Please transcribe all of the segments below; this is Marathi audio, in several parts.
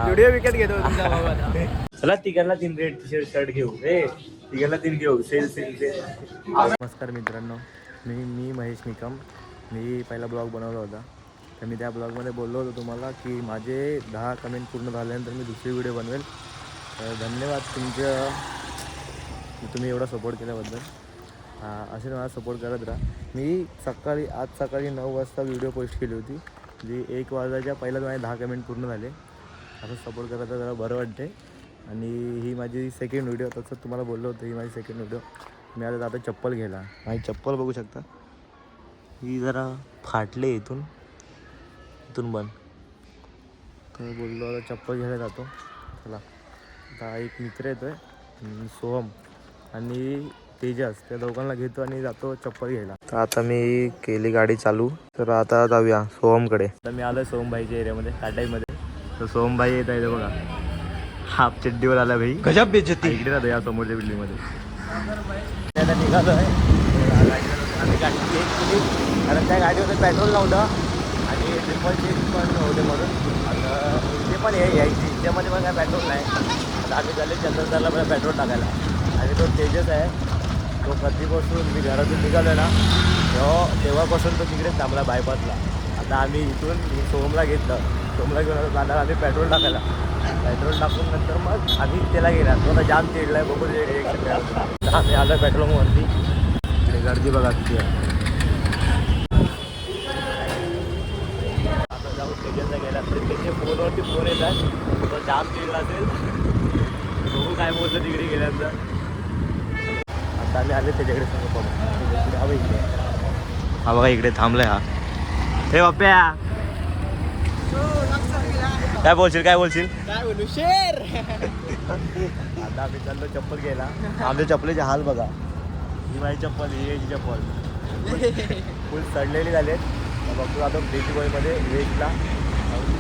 व्हिडिओ विकेट घेतो तुमचा भाऊ आता. चला तिघांना 3 रेड शर्ट घेऊ रे. तिघांना 3 घेऊ. सेल. नमस्कार मित्रांनो, मी महेश निकम. मी पहिला ब्लॉग बनवला होता. तर मी त्या ब्लॉगमध्ये बोललो होतो तुम्हाला की माझे 10 कमेंट पूर्ण झाल्यानंतर मी दुसरी व्हिडिओ बनवेल. तर धन्यवाद तुम्ही एवढा सपोर्ट केल्याबद्दल. असे मला सपोर्ट करत राहा. मी आज सकाळी 9 वाजता व्हिडिओ पोस्ट केली होती, जी 1 वाजायच्या पहिलाच माझे 10 कमेंट पूर्ण झाले. असं सपोर्ट करायचं जरा बरं वाटते. आणि ही माझी सेकंड व्हिडिओ, तसं तुम्हाला बोललो होतं ही माझी सेकंड व्हिडिओ. मी आता चप्पल घ्यायला, माझी चप्पल बघू शकता, ही जरा फाटले इथून बंद. तर बोललो आता चप्पल घ्यायला जातो. चला, आता एक मित्र येतो आहे, सोहम आणि तेजस, त्या दोघांना घेतो आणि जातो चप्पल घ्यायला. तर आता मी केली गाडी चालू. तर आता जाऊया सोहमकडे. तर मी आलो सोहमभाईच्या एरियामध्ये, टाटाईमध्ये. तर सोहमभाई येत आहे बघा, हाफ चड्डीवर आला भाई. गजब बेइज्जती. इकडे राहतो या समोरच्या बिल्डिंगमध्ये. आता निघालो आहे. आम्ही गाडी चेक केली, कारण त्या गाडीवर पेट्रोल नव्हतं आणि ट्रिपल चेक पण होते म्हणून. आता इथे पण यायची, इथेमध्ये पण काय पेट्रोल नाही. आता आम्ही झाले चंद्रसरला मला पेट्रोल टाकायला. आणि तो तेजस आहे, तो कधीपासून मी घरातून निघालो ना तेव्हापासून तो तिकडेच थांबला बायपासला. आता आम्ही इथून सोहमला घेतलं, सोहमला घेऊन जाणार आम्ही पेट्रोल टाकायला. पेट्रोल टाकून नंतर मग आम्ही त्याला गेला. तो आता जाम चिडला आहे, बघून रिएक्शन मिळालं. आम्ही आलो पेट्रोलवरती. इकडे गर्दी बघा किती आहे. आता जाऊन तेजसला गेला तर त्याचे फोनवरती फोन येतात. तो जाम चिडला असेल, बघू काय बोलतं तिकडे गेल्यानंतर. आता आम्ही आले त्याच्याकडे सांगू बघा. हा बघा इकडे थांबलाय हा. हे बाप्या, काय बोलशील काय बोलू शेर. आता आम्ही चाललो चप्पल घ्यायला. आमच्या चप्पलीचे हाल बघा. ही माझी चप्पल, ही याची चप्पल फुल सडलेली झालेत. बघतो आता ब्रिज बॉयमध्ये वेस्टला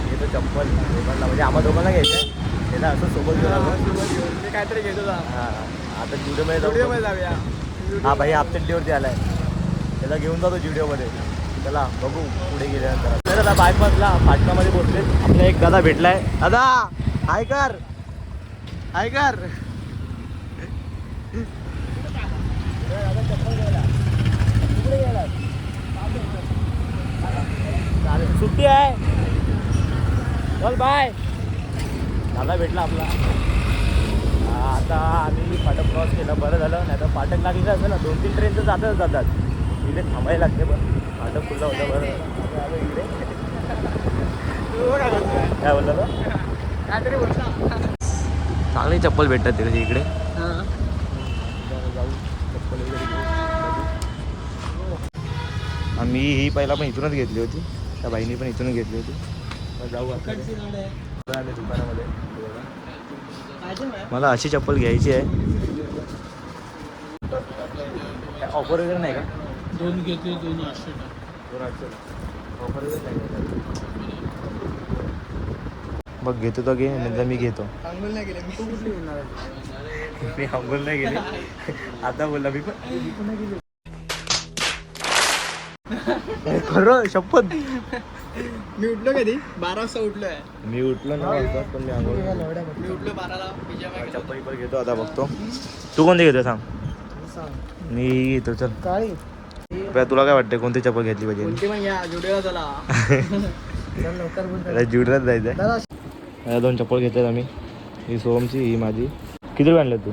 घेतो चप्पल दोघांना, म्हणजे आम्हा दोघांना घ्यायचं आहे. त्याला असं सोबत घेऊन मी काहीतरी घेतो. हां, आता जुडिओमध्ये जाऊया. हा भाई आपटेडीवरती आलाय, त्याला घेऊन जातो जुडिओमध्ये. चला बघू पुढे गेल्यानंतर. तर आता बायपासला फाटकामध्ये पोहोचले. आपला एक दादा भेटलाय. दादा हाय कर. सुट्टी आहे, चल बाय. दादा भेटला आपला. आता आम्ही फाटक क्रॉस केलं, बरं झालं. नाही तर फाटक लागलेलं असेल ना, 2-3 ट्रेन तर जातात. इथे थांबायला लागते, पण फाटक खुल्ला होता. बरं इकडे काय बोलला तो, काहीतरी बोलला. चांगली चप्पल भेटतात तिकडे. इकडे हां, जाऊ चप्पल वगैरे घेऊ. आम्ही ही पहिला पण इथूनच घेतली होती, त्या बाईनी पण इथूनच घेतली होती. जाऊ आता दुकानामध्ये. मला अशी चप्पल घ्यायची आहे. ऑफर वगैरे नाही का? 2 घेतले 200. ऑफर वगैरे नाही. बघ घेतो तर घे, नंतर मी घेतो. अंघोल नाही गेले मी. तू कुठली घेणार? मी अंघोल नाही गेले. आता बोलला मी पण नाही गेले. खरं शपथ. मी उठलो कधी 12 वाजता उठलोय. मी उठलो 9 वाजता, पण मी अंघोळ मी उठलो 12ला. चप्पल पण घेतो. आता बघतो तू कोणती घेतो सांग. मी घेतो. चल काळी. तुला काय वाटतं कोणती चप्पल घेतली पाहिजे? कोणती पण घ्या, जुडिओला चला. लवकर जुडिओलाच जायचं आहे. 2 चप्पल घेतल्यात आम्ही. ही सोहमची, ही माझी. किती रुपये आणले तू?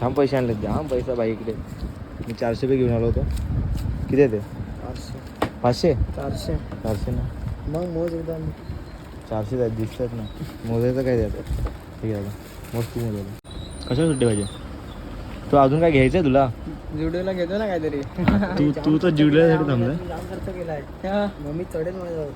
थांब, पैसे आणलेत. जाम पैसा बाई इकडे. मी 400 रुपये घेऊन आलो होतो. किती आहे ते? 500. 400 ना. मग मोज एकदम 400 आहेत, दिसतात ना. मोजायचं काय द्यायचं. ठीक आहे, मस्त मोजायला. कशा सुट्टी पाहिजे? तू अजून काय घ्यायचं आहे तुला? जुडिओला घेतो ना काहीतरी. तू तर जुडिओसाठी थांबलाय. खर्च केलाय. मग मी चढेल माझं.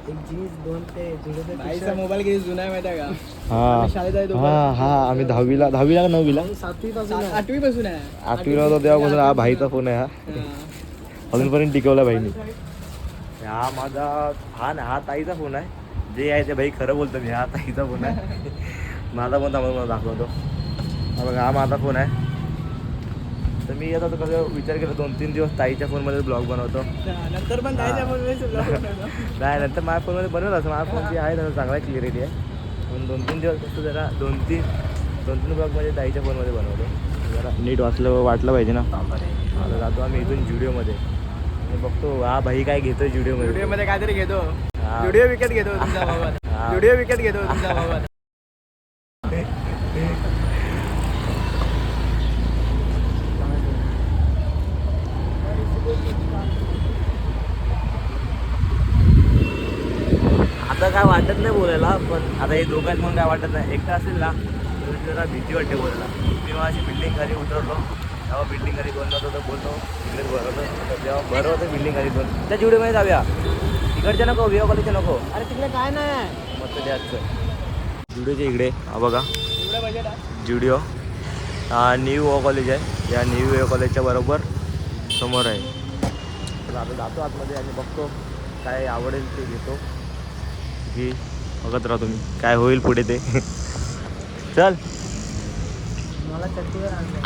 एक जीन्स 2 ते जुडिओचा मोबाईल किती जुना आहे माहिती आहे का? हा शाळेत आहे तो. हा आम्ही 10वीला का 9वीला? 7वी पासून 8वी पासून आहे. 8वीला होता तेव्हापासून हा भाईचा फोन आहे. हा अजूनपर्यंत टिकवला भाईनी. हा माझा, हा ताईचा फोन आहे. जे आहे ते भाई खरं बोलतो मी. हा ताईचा फोन आहे. माझा पण मला दाखवतो. हा बघा, हा माझा फोन आहे. तर मी आता कसं विचार केला 2-3 दिवस ताईच्या फोनमध्ये ब्लॉग बनवतो. नंतर पण ताईच्या फोनमध्ये नाही नंतर माझ्या फोनमध्ये बनवलं असं. माझ्या फोन जी आहे त्याचा चांगला क्लिअरिटी आहे. पण 2-3 दिवस कसं जरा 2-3 ब्लॉगमध्ये ताईच्या फोनमध्ये बनवतो. जरा नीट वाटलं पाहिजे ना. आता जातो आम्ही इथून जुडिओमध्ये आणि बघतो हा भाई काय घेतो जुडिओमध्ये काहीतरी घेतो. जुडिओ विकत घेतो तुमचा भाऊ. जुडिओ विकत घेतो तुमचा भाऊ. आता काय वाटत नाही बोलायला, पण आता हे दोघांत म्हणून काय वाटत नाही. एकटा असेल ना तर जरा भीती वाटते बोलायला. मी माझी बिल्डिंग खाली उतरलो तेव्हा बिल्डिंग खाली कोण नव्हतं तर बोलतो तिकडेच भरवतं. जेव्हा बरं होतं बिल्डिंग खाली दोन त्या जुडिओमध्ये जाऊया. तिकडच्या नको विवा कॉलेजच्या नको. अरे तिकडे काय नाही मस्त ते आजचं जुडिओच्या इकडे हा बघा एवढं बजेट आहे. जुडिओ हा न्यू विवा कॉलेज आहे. या न्यू विवा कॉलेजच्या बरोबर समोर आहे. तर आता जातो आतमध्ये आणि बघतो काय आवडेल ते घेतो की बघत राहा तुम्ही काय होईल पुढे ते. चल मला चट्टीवर आणलं.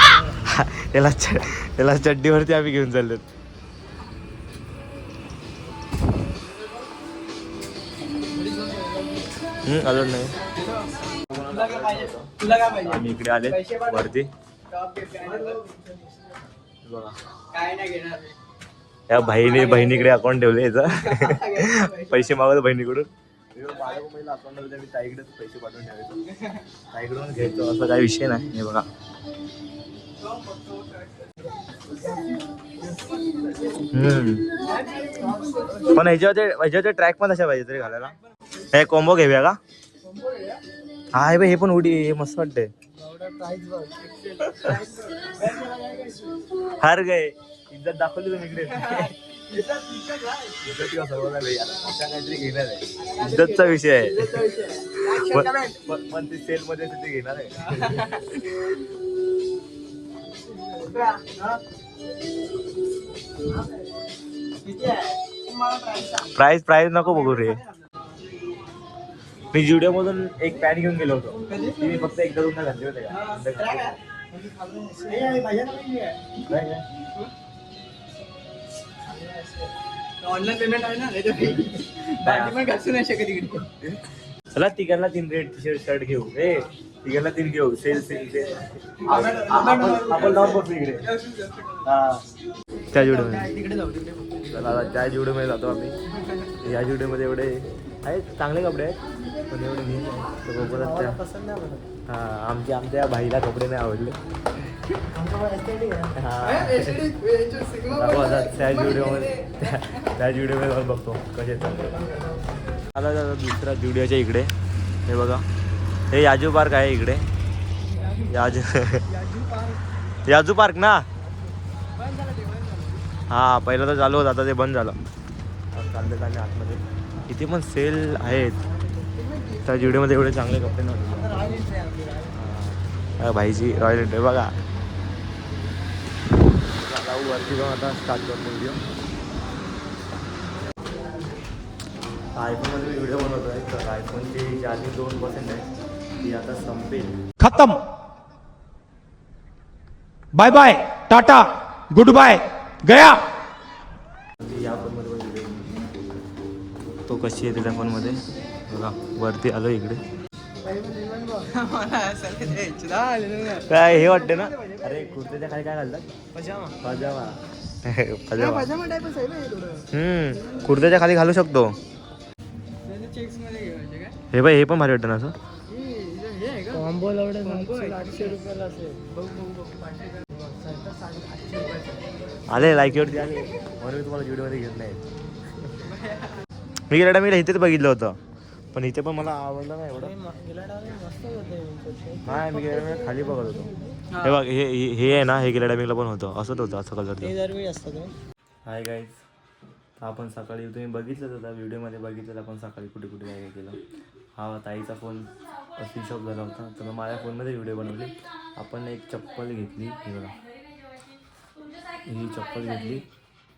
याला चड्डीवरती आम्ही घेऊन चाललो. अजून नाही. तुला काय पाहिजे? आम्ही इकडे आले वरती बघा. काय नाही घेणार. या बहिणीकडे अकाउंट ठेवले याचा. पैसे मागवतो बहिणीकडून. माझ्या मोबाईलला अकाउंट ठेवलं मी ताईकडेच पैसे पाठवून ठेवायचो. ताईकडून घ्यायचो असं काही विषय नाही. हे बघा पण ह्याच्यावरचे ट्रॅक पण तशा पाहिजे तरी घालायला. हे कॉम्बो घेऊया का? हा हे पण उडी हे मस्त वाटते. हार गए इज्जत दाखवली तुम्ही इकडे. काहीतरी घेणार आहे. इज्जतचा विषय आहे. पण ते सेल मध्ये ते घेणार आहे. प्राइस नको बघू रे. मी जुडिओ मधून एक पॅन्ट घेऊन गेलो होतो. ती मी फक्त एकदा दोनदा घातली होते का. ऑनलाईन पेमेंट आहे ना बाकी पण घासू नाही शकत इकडे. चला तिघांना 3 रेड शर्ट घेऊ. तिघांना 3 घेऊ. सेल आपण जाऊन बसू इकडे. त्या जुडिओमध्ये तिकडे जाऊ तिकडे. चला त्या जुडिओमध्ये जातो आम्ही. या जुडिओमध्ये एवढे आहेत चांगले कपडे आहेत पण एवढे घेऊन तर बघूनच त्या पसंत नाही मला. आमच्या भाईला कपडे नाही आवडले. त्या जुडिओमध्ये जाऊन बघतो कसे आता दुसऱ्या जुडिओच्या इकडे. हे बघा हे याजू पार्क आहे इकडे. याजू पार्क ना. हा पहिलं तर चालू होतं आता ते बंद झालं. चालले आतमध्ये इथे पण सेल आहेत. त्या जुडिओमध्ये एवढे चांगले कपडे नव्हते. भाईची रॉयल एन्फील्ड बघा. वरती जाऊन आता स्टार्ट करतो व्हिडिओ. आयफोनमध्ये व्हिडिओ बनवतो आहे तर आयफोनची चार्जिंग 2% आहे ती आता संपेल. खत्म. Bye bye tata good bye गया. या फोनमध्ये पण व्हिडिओ तो कशी आहे त्या फोनमध्ये बघा. वरती आलो इकडे. काय हे वाटते ना. अरे कुर्त्याच्या खाली काय घालतात. पजामा. कुर्त्याच्या खाली घालू शकतो. हे बाई हे पण भारी वाटतं ना असं. कॉम्बो 800 रुपयाला असेल. आले लायकीवरती आले म्हणून मी तुम्हाला व्हिडिओमध्ये घेत नाही. मी गेल्या टायमिंगला इथेच बघितलं होतं पण इथे पण मला आवडलं नाही एवढं. नाही मी गेल्या टायमिंगला खाली बघत होतो. हे बघ हे आहे ना हे गेल्या टायमिंगला पण होतं असंच होतं असं कलरचं. हाय गाईज आपण सकाळी तुम्ही बघितलंच होता व्हिडिओमध्ये बघितलं आपण सकाळी कुठे कुठे काय काय केलं. हा ताईचा फोन स्विच ऑफ झाला होता तर मग माझ्या फोनमध्ये व्हिडिओ बनवली. आपण एक चप्पल घेतली हे बघा. ही चप्पल घेतली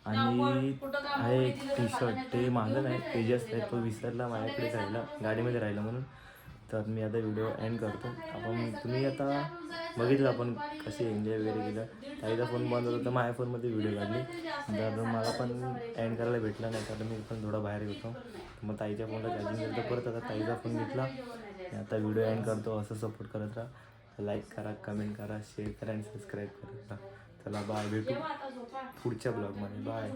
आणि आहे एक टी शर्ट ते माझं नाही तेजस आहे तो विसरला माझ्याकडे राहिला गाडीमध्ये राहिला म्हणून तर मी आता व्हिडिओ एंड करतो. तुम्ही आता बघितलं आपण कसे एन्जॉय वगैरे केलं. ताईचा फोन बंद होता तर माझ्या फोनमध्ये व्हिडिओ काढली. तर मला पण एंड करायला भेटला नाही कारण मी पण थोडा बाहेर होतो. मग ताईच्या फोनला चार्जिंग केलं तर परत आता ताईचा फोन घेतला. आता व्हिडिओ एंड करतो. असं सपोर्ट करत राहा. लाईक करा, कमेंट करा, शेअर करा आणि सबस्क्राईब करत राहा. चला बाय, भेटू पुढच्या ब्लॉगमध्ये. बाय.